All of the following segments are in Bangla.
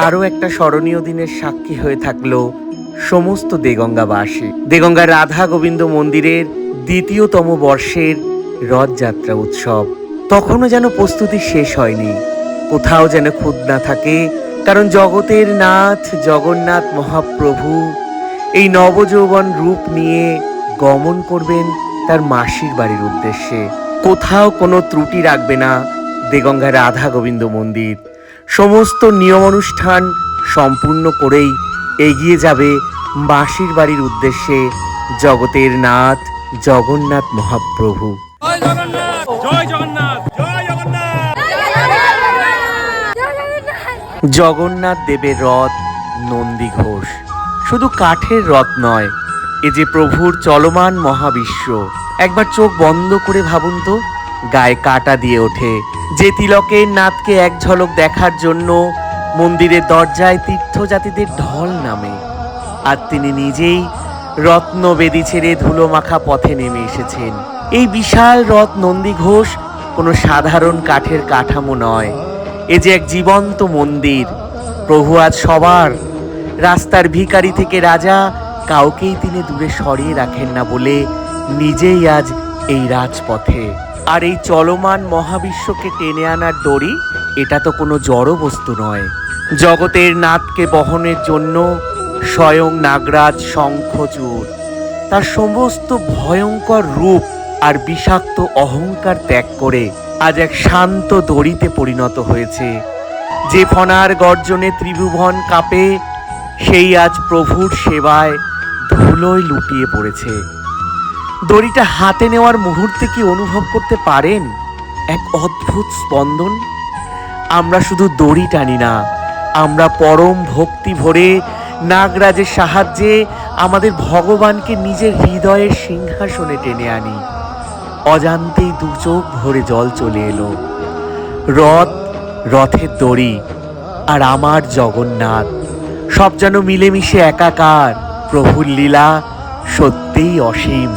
আরও একটা স্মরণীয় দিনের সাক্ষী হয়ে থাকলো সমস্ত দেগঙ্গাবাসী। দেগঙ্গা রাধা গোবিন্দ মন্দিরের দ্বিতীয়তম বর্ষের রথযাত্রা উৎসব। তখনও যেন প্রস্তুতি শেষ হয়নি, কোথাও যেন খুঁত না থাকে, কারণ জগতের নাথ জগন্নাথ মহাপ্রভু এই নবযৌবন রূপ নিয়ে গমন করবেন তার মাসির বাড়ির উদ্দেশ্যে। কোথাও কোনো ত্রুটি রাখবে না দেগঙ্গা রাধা গোবিন্দ মন্দির। সমস্ত নিয়ম অনুষ্ঠান সম্পূর্ণ করেই এগিয়ে যাবে মাসির বাড়ির উদ্দেশ্যে জগতের নাথ জগন্নাথ মহাপ্রভু। জয় জগন্নাথ, জয় জগন্নাথ, জয় জগন্নাথ। জগন্নাথ দেবের রথ নন্দী ঘোষ শুধু কাঠের রথ নয়, এ যে প্রভুর চলমান মহাবিশ্ব। একবার চোখ বন্ধ করে ভাবুন তো, গায়ে কাটা দিয়ে ওঠে। যে তিলকের নাথকে এক ঝলক দেখার জন্য মন্দিরের দরজায় তীর্থযাত্রীদের ঢল নামে, আর তিনি নিজেই রত্নবেদী ছেড়ে ধুলো মাখা পথে নেমে এসেছেন। এই বিশাল রথ নন্দী ঘোষ কোনো সাধারণ কাঠের কাঠামো নয়, এ যে এক জীবন্ত মন্দির। প্রভু আজ সবার, রাস্তার ভিখারি থেকে রাজা, কাউকেই তিনি দূরে সরিয়ে রাখেন না বলে নিজেই আজ এই রাজপথে। আর এই চলমান মহাবিশ্বকে টেনে আনার দড়ি, এটা তো কোনো জড় বস্তু নয়। জগতের নাথকে বহনের জন্য স্বয়ং নাগরাজ শঙ্খচূড় তার সমস্ত ভয়ঙ্কর রূপ আর বিষাক্ত অহংকার ত্যাগ করে আজ এক শান্ত দড়িতে পরিণত হয়েছে। যে ফণার গর্জনে ত্রিভুবন কাঁপে, সেই আজ প্রভুর সেবায় ধুলোয় লুটিয়ে পড়েছে। দড়িটা হাতে নেওয়ার মুহূর্তে কি অনুভব করতে পারেন এক অদ্ভুত স্পন্দন? আমরা শুধু দড়ি টানি না, আমরা পরম ভক্তি ভরে নাগরাজের সাহায্যে আমাদের ভগবানকে নিজের হৃদয়ের সিংহাসনে টেনে আনি। অজান্তেই দু চোখ ভরে জল চলে এলো। রথ, রথের দড়ি আর আমার জগন্নাথ সব যেন মিলেমিশে একাকার। প্রভুর লীলা সত্যিই অসীম।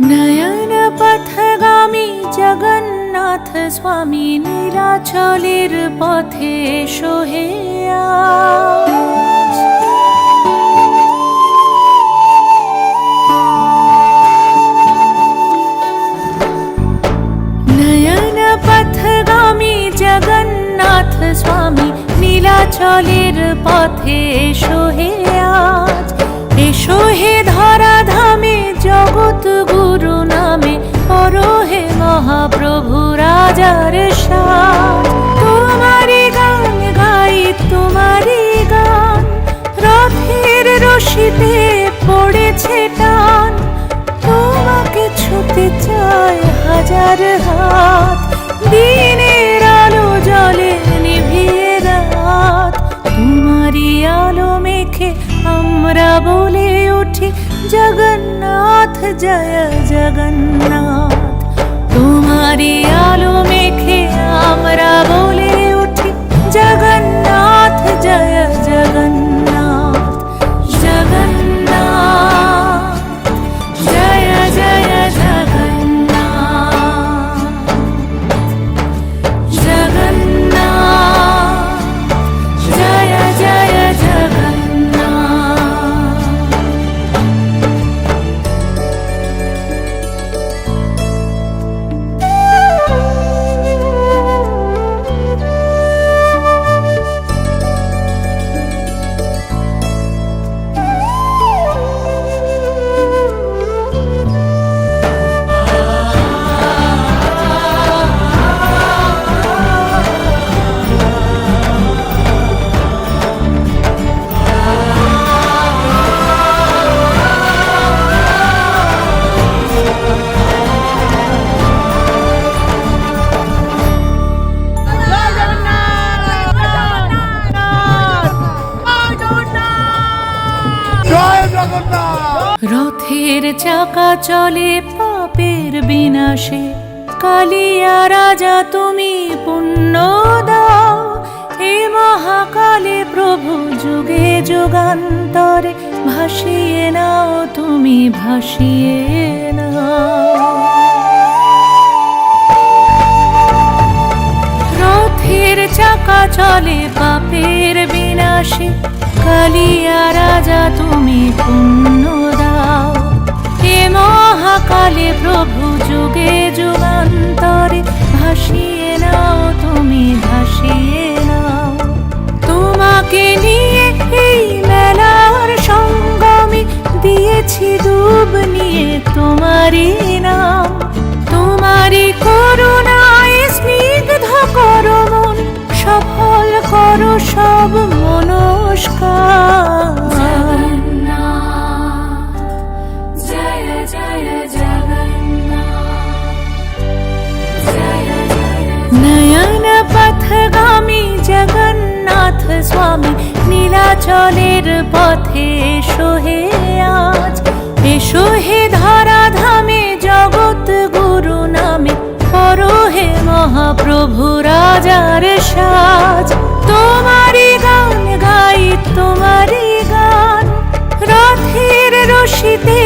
নয়ন পথগামী জগন্নাথ স্বামী নীলাচলের পথে এসো হে আজ। নয়ন পথগামী জগন্নাথ স্বামী নীলাচলের পথে এসো হে আজ। এসো হে ধরাধামে জগৎ গুরু নামে, করো হে মহাপ্রভু রাজার সাজ। তোমারি গান গাই, তোমারি গান, রথের রশিতে পড়েছে টান। তোমাকে ছুতে চায় হাজার হাত, দিনের আলো জলে নিভিয়ে রাত। তোমারি আলো মেখে আমরা বলে উঠি জগন্নাথ জয় জগন্নাথ। তোমারি আলো মেখে আমরা বলে উঠি জগন্নাথ জয় জগন্নাথ। জগন্নাথ জয় জয় জগন্নাথ। জগন্নাথ জয় জয় জগন্নাথ। জয় জগন্নাথ। রথের চাকা চলে পাপের বিনাশে, কালিয়া রাজা তুমি পুণ্য দাও। এ মহাকালে প্রভু যুগে যুগান্তরে, ভাসিয়ে নাও তুমি ভাসিয়ে নাও। রথের চাকা চলে পাপের বিনাশে, কালিয়া রাজা তুমি পুণ্য দাও। এ মহাকালে প্রভু যুগে যুগান্তরে, ভাসিয়ে নাও তুমি ভাসিয়ে নাও। তোমাকে নিয়ে এই মেলার সঙ্গমে, দিয়েছি ডুব নিয়ে তোমারই নাম। তোমারই করুণায় স্নিগ্ধ করো মন, সফল করো সব মনস্কার। জয় জয় নয়ন পথগামী জগন্নাথ স্বামী, নীলাচলের পথে এসো হে আজ। এসো হে ধরাধামে জগৎ গুরু নামে, করো হে মহাপ্রভু রাজার সাজ। তোমারই গান গাই তোমারই গান, রথের রশিতে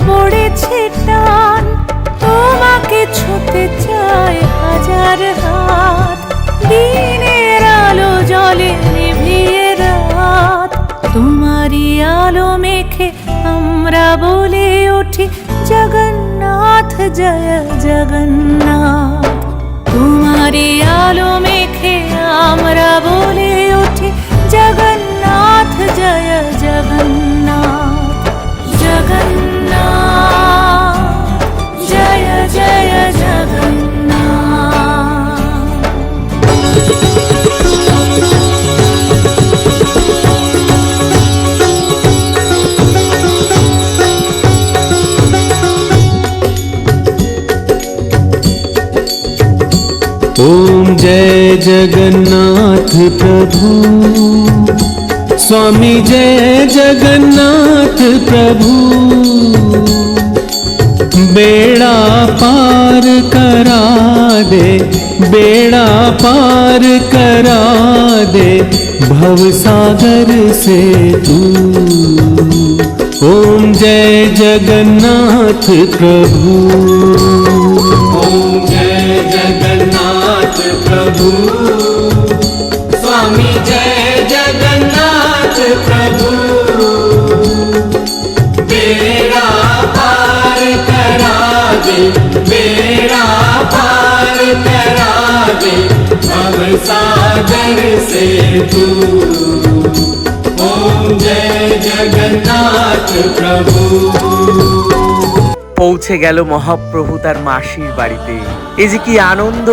পড়েছে টান। তোমাকে ছুতে চায় হাজার হাত, দিনের আলো জলে নিভিয়ে রাত। তোমারই আলো মেখে আমরা বলে উঠি, জগন্নাথ জয় জগন্নাথ। তোমারই আলো মেখে আমরা বলে উঠি, জগন্নাথ জয় জগন্নাথ। জগন্নাথ জয় জয় জগন্নাথ। ओम जय जगन्नाथ प्रभु, स्वामी जय जगन्नाथ प्रभु। बेड़ा पार करा दे, बेड़ा पार करा दे, भव सागर से तू। ओम जय जगन्नाथ प्रभु, ओम जय जगन्नाथ प्रभु, स्वामी जय जगन्नाथ प्रभु। बेड़ा पार करा दे, बेड़ा पार करा दे, भव सागर से तू। ओम जय जगन्नाथ प्रभु। পৌঁছে গেল মহাপ্রভু তার মাসির বাড়িতে। এ যে কি আনন্দ,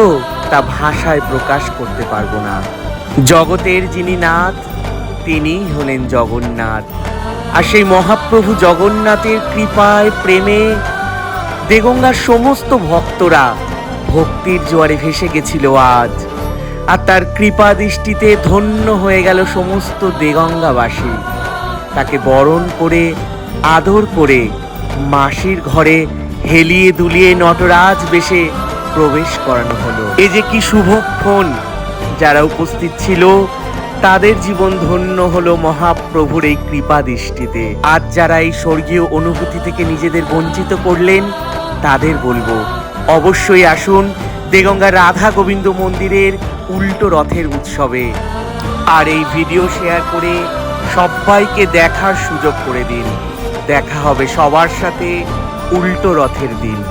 তা ভাষায় প্রকাশ করতে পারবো না। জগতের যিনি নাথ, তিনিই হলেন জগন্নাথ। আর সেই মহাপ্রভু জগন্নাথের কৃপায় প্রেমে দেগঙ্গার সমস্ত ভক্তরা ভক্তির জোয়ারে ভেসে গেছিল আজ। আর তার কৃপা দৃষ্টিতে ধন্য হয়ে গেল সমস্ত দেগঙ্গাবাসী। তাকে বরণ করে আদর করে মাসির ঘরে হেলিয়ে দুলিয়ে নটরাজ বেশে প্রবেশ করানো হলো। এ যে কি শুভক্ষণ! যারা উপস্থিত ছিল তাদের জীবন ধন্য হলো মহাপ্রভুর এই কৃপা দৃষ্টিতে। আজ যারা এই স্বর্গীয় অনুভূতি থেকে নিজেদের বঞ্চিত করলেন, তাদের বলবো অবশ্যই আসুন দেগঙ্গা রাধা গোবিন্দ মন্দিরের উল্টো রথের উৎসবে। আর এই ভিডিও শেয়ার করে সবাইকে দেখার সুযোগ করে দিন। দেখা হবে সবার সাথে উল্টো রথের দিন।